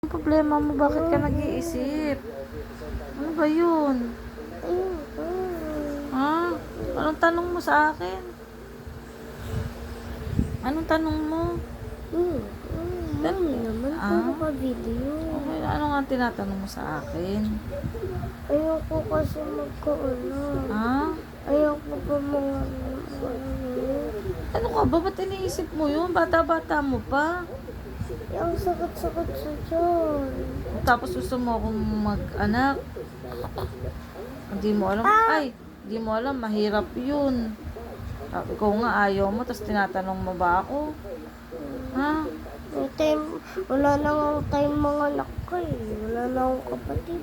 Ang problema mo? Bakit ka nag-iisip? Ano ba yun? Ha? Anong tanong mo sa akin? Anong tanong mo? Mami naman, puro ka video. Okay, ano nga tinatanong mo sa akin? Ayoko kasi magkaanak. Ha? Ayoko pa mga Ano ka ba? Ba't iniisip mo yun? Bata-bata mo pa. Ang sakit-sakit sa tiyan. Tapos gusto mo akong mag-anak. Hindi mo alam. Ay, hindi mo alam. Mahirap yun. Ikaw nga ayaw mo, tapos tinatanong mo ba ako? Ha? Wala na nga tayong mga anak ko eh. Wala na akong kapatid.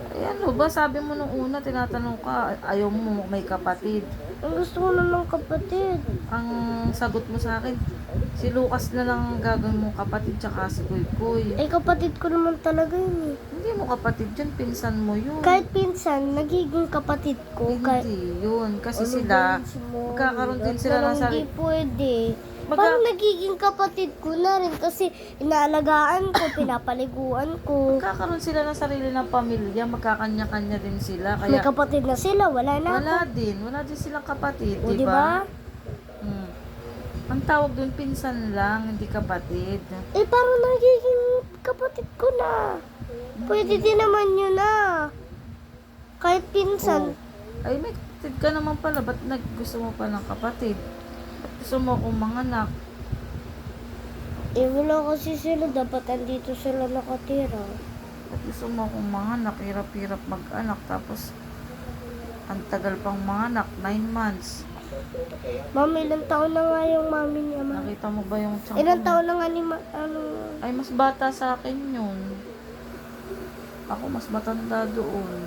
Ay, ano ba? Sabi mo nung una, tinatanong ka, ayaw mo may kapatid. Ang gusto ko na ng kapatid. Ang sagot mo sa akin, si Lucas na lang ang gagawin mong kapatid, tsaka si Kuy. Eh, kapatid ko naman talaga yun eh. Hindi mo kapatid yun, pinsan mo yun. Kahit pinsan, nagiging kapatid ko. Hindi yun. Kasi Ano sila, ba yun si Mo? magkakaroon din sila ng Parang sarili. Hindi pwede. Parang nagiging kapatid ko na rin kasi inaalagaan ko, pinapaliguan ko. Magkakaroon sila ng sarili ng pamilya, magkakanya-kanya din sila. May Kaya kapatid na sila, wala na wala ako. din. Wala din silang kapatid, O, di ba? diba? Hmm. Ang tawag dun, pinsan lang, hindi kapatid. Eh, parang nagiging kapatid ko na. Pwede din naman yun na. Kahit pinsan. Oh. Ay, may kapatid ka naman pala. Ba't gusto mo pa ng kapatid? Ba't gusto mo akong manganak? Eh, wala kasi sila. Dapat andito sila nakatira. Ba't gusto mo akong manganak? Hirap-hirap mag-anak. Tapos, ang tagal pang manganak, 9 months. Mami, ilang taon na nga yung mami niya, ma? Nakita mo ba yung tiyan Ilang ko? taon na nga ni Ay, mas bata sa akin yun. Ako mas matanda doon.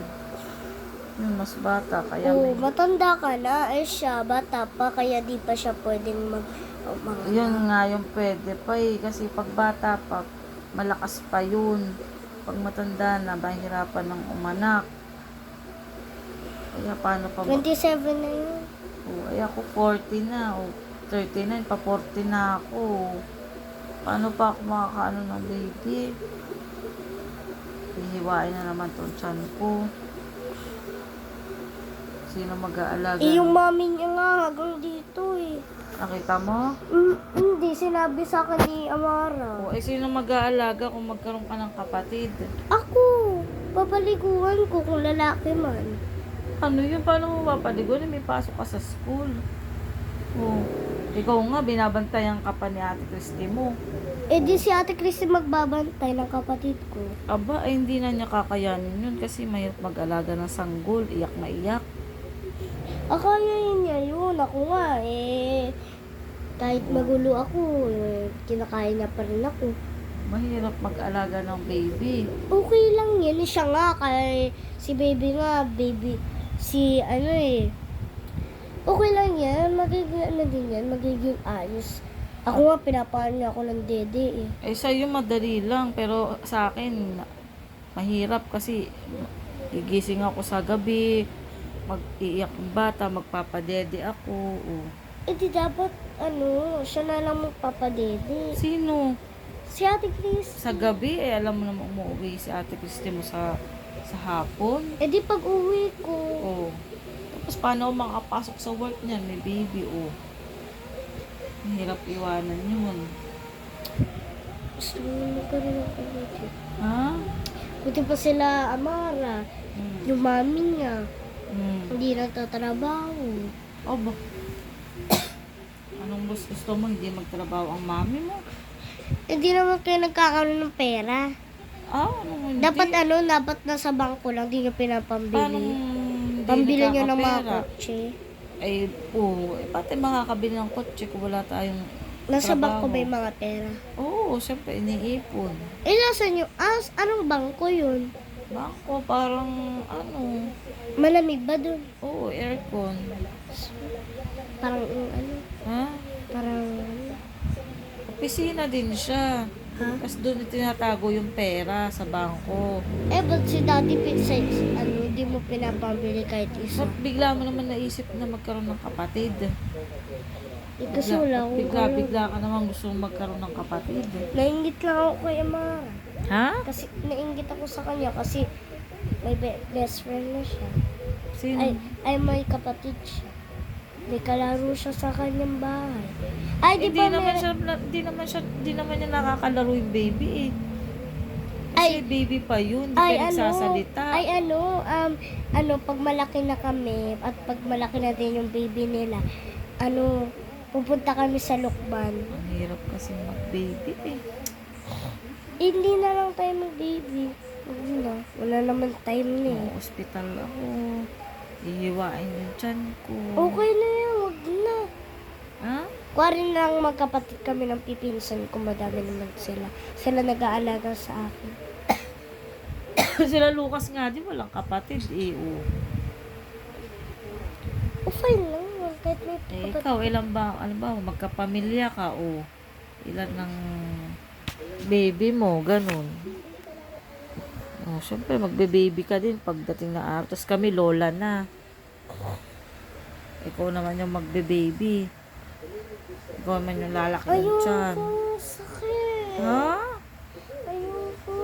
Yun, mas bata. Kaya Oo, may... matanda ka na. Eh, siya, bata pa. Kaya di pa siya pwedeng mga Yun nga yung pwede pa eh. Kasi pag bata pa, malakas pa yun. Pag matanda na, mahirapan ng umanak. Kaya paano pa ba? 27 na yun. Ay ako 40 na. 39 pa 40 na ako. Paano pa ako makakaano ng baby? Hihiwain na naman tong tiyan ko. Sino mag-aalaga? Eh, yung mami niya nga hanggang dito eh. Nakita mo? Hindi, sinabi sa akin ni Amara. Sino mag-aalaga kung magkaroon ka ng kapatid? Ako, papaliguan ko kung lalaki man. Ano yun? Paano mo papaliguan? May pasok ka sa school. Ikaw nga, binabantayan ka pa ni Ate Christy mo. Eh di si Ate Christy magbabantay ng kapatid ko. Aba, ay hindi na niya kakayanin yun kasi mahirap mag-alaga ng sanggol. Iyak na iyak. Akayain niya yun. Ako nga eh. Kahit magulo ako, kinakain niya pa rin ako. Mahirap mag-alaga ng baby. Okay lang yun. Siya nga, kay si baby nga, si ano eh. Okay lang yan. Magiging ano din yan. Magiging ayos. Ako nga, pinapaano niya ako ng dede eh. Sa'yo madali lang. Pero sa akin, mahirap kasi gigising ako sa gabi. Mag-iiyak yung bata. Magpapadede ako. Eh di dapat, siya na lang magpapadede. Sino? Si Ate Chris. Sa gabi, alam mo naman umuwi si Ate Christy mo sa hapon. Eh di pag uwi ko. Tapos paano ako makapasok sa work niyan? May baby, Mahirap iwanan yun. Gusto mo magkaroon ng kapatid. Ha? Buti pa sila Amara. Yung mami niya. Hmm. Hindi nagtatrabaho. Ba? Anong gusto mo? Hindi magtrabaho ang mami mo? Hindi naman kayo nagkakaroon ng pera. Hindi? Dapat nasa bangko lang, hindi nyo Paano pinapambili. hindi Pambili nyo ng mga nakakapera? kotse. Pati makakabili ng kotse kung wala tayong Nasa trabaho. bangko ba yung mga pera? Siyempre, iniipon. Eh, nasa nyo? Anong bangko yun? Bangko, parang, Malamig ba dun? aircon. Parang, Ha? parang, Opisina din siya. ha? Tapos doon tinatago yung pera sa bangko. Eh, ba't si Daddy Pizza, hindi mo pinapambili kahit isa? Ba't bigla mo naman naisip na magkaroon ng kapatid? Eh, kasi wala akong Bigla ka naman gusto magkaroon ng kapatid. Naingit lang ako kay Amara. Ha? Kasi nainggit ako sa kanya kasi may best friend na siya. Sino? Ay may kapatid siya. May kalaro siya sa kanyang bahay. Ay, di Hindi ba naman may... siya, di naman niya nakakalaro yung baby eh. Kasi baby pa yun, hindi pa nagsasalita. Pag malaki na kami, at pag malaki na din yung baby nila, pupunta kami sa Lukban. Ang hirap kasi mag-baby eh. Hindi na lang tayo mag-baby. Wala naman time na eh. Ospital ako. Ihiwain yung tiyan ko. Okay na yan, wag na. Ha? Kuwari lang magkapatid kami ng pipinsan ko, madami naman sila. Sila nag-aalaga sa akin. Sila Lucas nga din, walang kapatid eh. Oh. Fine lang, kahit may Eh, kapatid. ikaw, ilan ba, magkapamilya ka, oh. Ilan ng baby mo, ganun. Oh, syempre, magbe-baby ka din pagdating na araw. Tapos kami, lola na. Ikaw naman yung magbe-baby. Ikaw naman yung lalaki ng tiyan. Ayoko, sakit. Ha? Ayoko.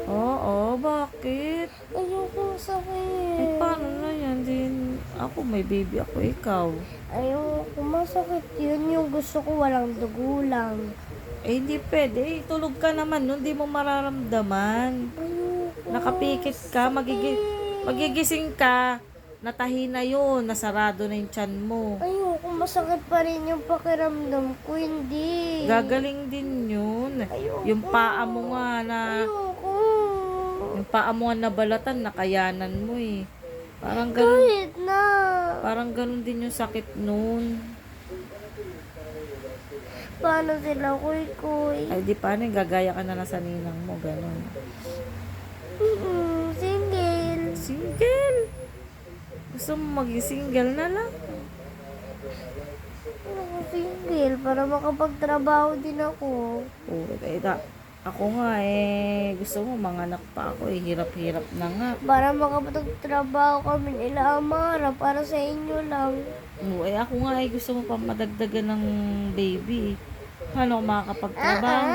Oo, bakit? Ayoko, sakit. Eh, paano na yan? Din, ako, may baby ako, ikaw. Ayoko, masakit yun. Yung gusto ko, walang dugo lang. Eh, hindi pwede. Eh, tulog ka naman nun, di mo mararamdaman. Ayoko. Nakapikit ka, magigising ka, natahi na yun, nasarado na yung tiyan mo. Ayoko, masakit pa rin yung pakiramdam ko. Hindi. Gagaling din yun. Ayoko. Yung paa mo nga na, Ayoko. yung paa mo nga nabalatan, nakayanan mo eh. Parang ganun, Kahit na. parang ganun din yung sakit nun. Paano sila, kuy? Ay, di paano, gagaya ka na lang sa ninang mo, ganun. Single. Single? Gusto mo maging single na lang? Ako single para makapagtrabaho din ako. Oo, ako nga gusto mo manganak pa ako hirap-hirap na nga. Para makapagtrabaho kami nila Amara para sa inyo lang. Oo, ako nga gusto mo pa madagdagan ng baby. Paano ako makakapagtrabaho?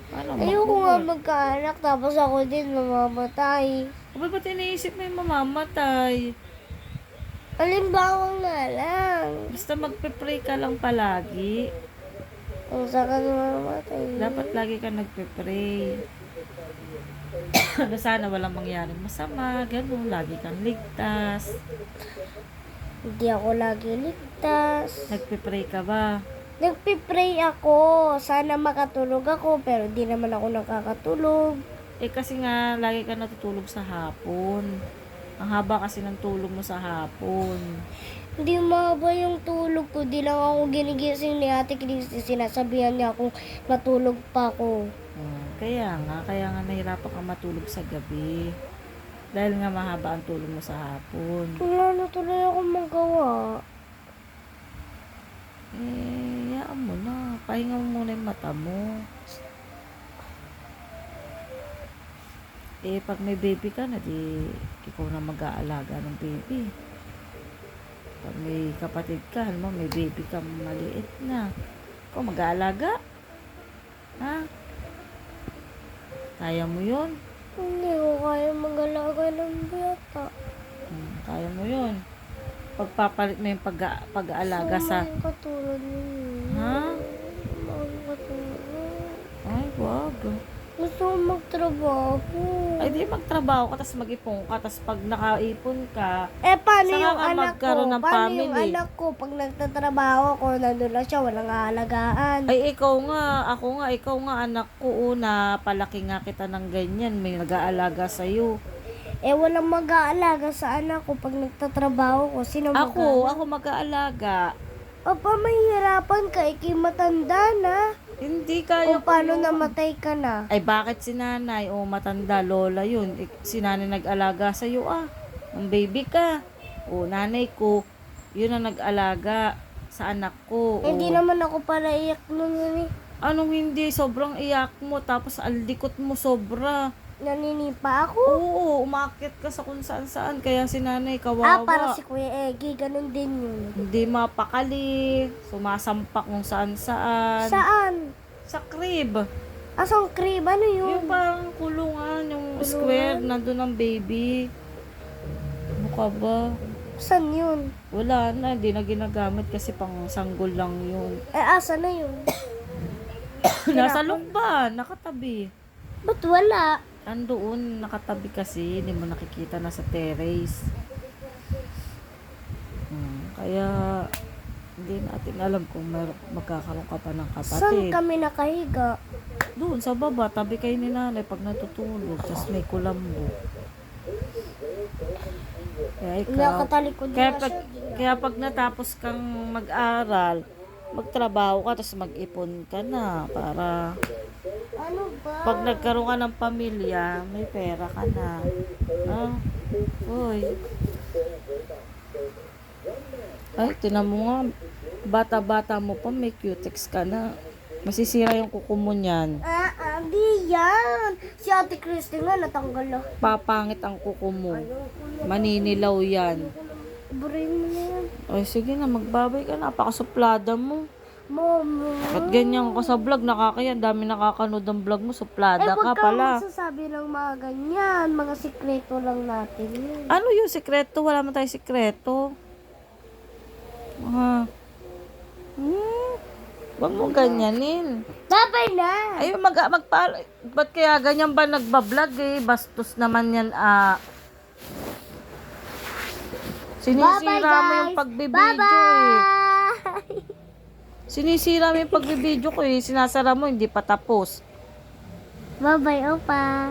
Paano Ayoko nga magkaanak tapos ako din mamamatay. Abay, ba't iniisip mo yung mamamatay? Halimbawa nga lang. Basta magpe-pray ka lang palagi. Kung saan ka mamamatay. Dapat lagi ka nagpe-pray. Na sana walang mangyaring masama, gano'n, lagi kang ligtas. Hindi ako lagi ligtas. Nagpe-pray ka ba? Nagpipray ako. Sana makatulog ako pero di naman ako nakakatulog. Eh kasi nga, lagi ka natutulog sa hapon. Ang haba kasi ng tulog mo sa hapon. Hindi mahaba yung tulog ko. Di lang ako ginigising ni Ate Christy. Sinasabihan niya akong matulog pa ako. Kaya nga nahirapan ka matulog sa gabi. Dahil nga mahaba ang tulog mo sa hapon. Wala na tuloy ako magawa. Yaan mo na. Pahinga mo muna yung mata mo. Pag may baby ka na, di ikaw na mag-aalaga ng baby. Pag may kapatid ka, alam mo, may baby ka maliit na. Ikaw mag-aalaga? Ha? Kaya mo yun? Hindi ko kaya mag-alaga ng bata. Kaya mo yun. Pagpapalit mo yung pag-aalaga sa... Saan katulad ninyo? Ha? Saan katulad? Ay, wag. Gusto ko magtrabaho. Ay, di magtrabaho ka, tapos mag-ipon ka, tapos pag nakaipon ka, Paano saka yung ka anak ko? magkaroon ng Paano yung family. anak ko? Pag nagtatrabaho ako, nandun lang siya, walang aalagaan. ay ikaw nga, anak ko, una, palaki nga kita ng ganyan, may nag-aalaga sa'yo. Walang mag-aalaga sa anak ko pag nagtatrabaho ko. Sino Ako mag-aalaga. Papa, mahihirapan ka. Ikay matanda na. Hindi kaya O paano ko yun. namatay ka na? Ay, bakit si nanay? O, matanda, lola yun. Si nanay nag-alaga sa'yo, Ang baby ka. O, nanay ko, yun ang nag-alaga sa anak ko. Hindi naman ako para iyak nun. Anong hindi? Sobrang iyak mo, tapos aldikot mo sobra. Naninipa ako. Oo, umakit ka sa kung saan-saan. Kaya si nanay, kawawa. Para si Kuya Eggy, ganun din yun. Hindi mapakali. Sumasampak kung saan-saan. Saan? Sa crib. Asang crib? Ano yun? Yung parang kulungan, yung square, nandun ang baby. Ano ka ba? Saan yun? Wala na, hindi na ginagamit kasi pang sanggol lang yun. Asa na yun? Nasa loob nakatabi. Ba't wala? Andoon, nakatabi kasi, hindi mo nakikita, nasa terrace. Kaya, hindi natin alam kung magkakaroon ka pa ng Saan kapatid. kami nakahiga? Doon, sa baba, tabi kayo ni nanay pag natutulog, tapos may kulambo. Kaya ikaw, Nakatalikod kaya na pag, siya. kaya pag natapos kang mag-aral, magtrabaho ka, tapos mag-ipon ka na, para Ano ba? pag nagkaroon ka ng pamilya, may pera ka na. Ah, uy. Ay, tinan mo nga, bata-bata mo pa, may cutex ka na. Masisira yung kuko mo niyan. Di yan. Si Ate Christy nga natanggal na. Papangit ang kuko mo. Maninilaw yan. Iburin mo na yan. Ay, sige na, magbabay ka na. Napakasuplada mo. Mama. At ganyan ka sa vlog, nakakaya. Dami nakakanood ang vlog mo, suplada ka Huwag pala. kang magsasabi ng mga ganyan. Mga sikreto lang natin yun. Ano yung sikreto? Wala man tayong sikreto. Huwag mo ganyanin. Babay na. Ay, ba't kaya ganyan ba nagbablog eh? Bastos naman yan, Sinisira mo yung pagbibidyo eh. Bye-bye. Sinisira mo yung pagbibidyo ko eh. Sinasara mo, hindi pa tapos. Bye-bye, Opa.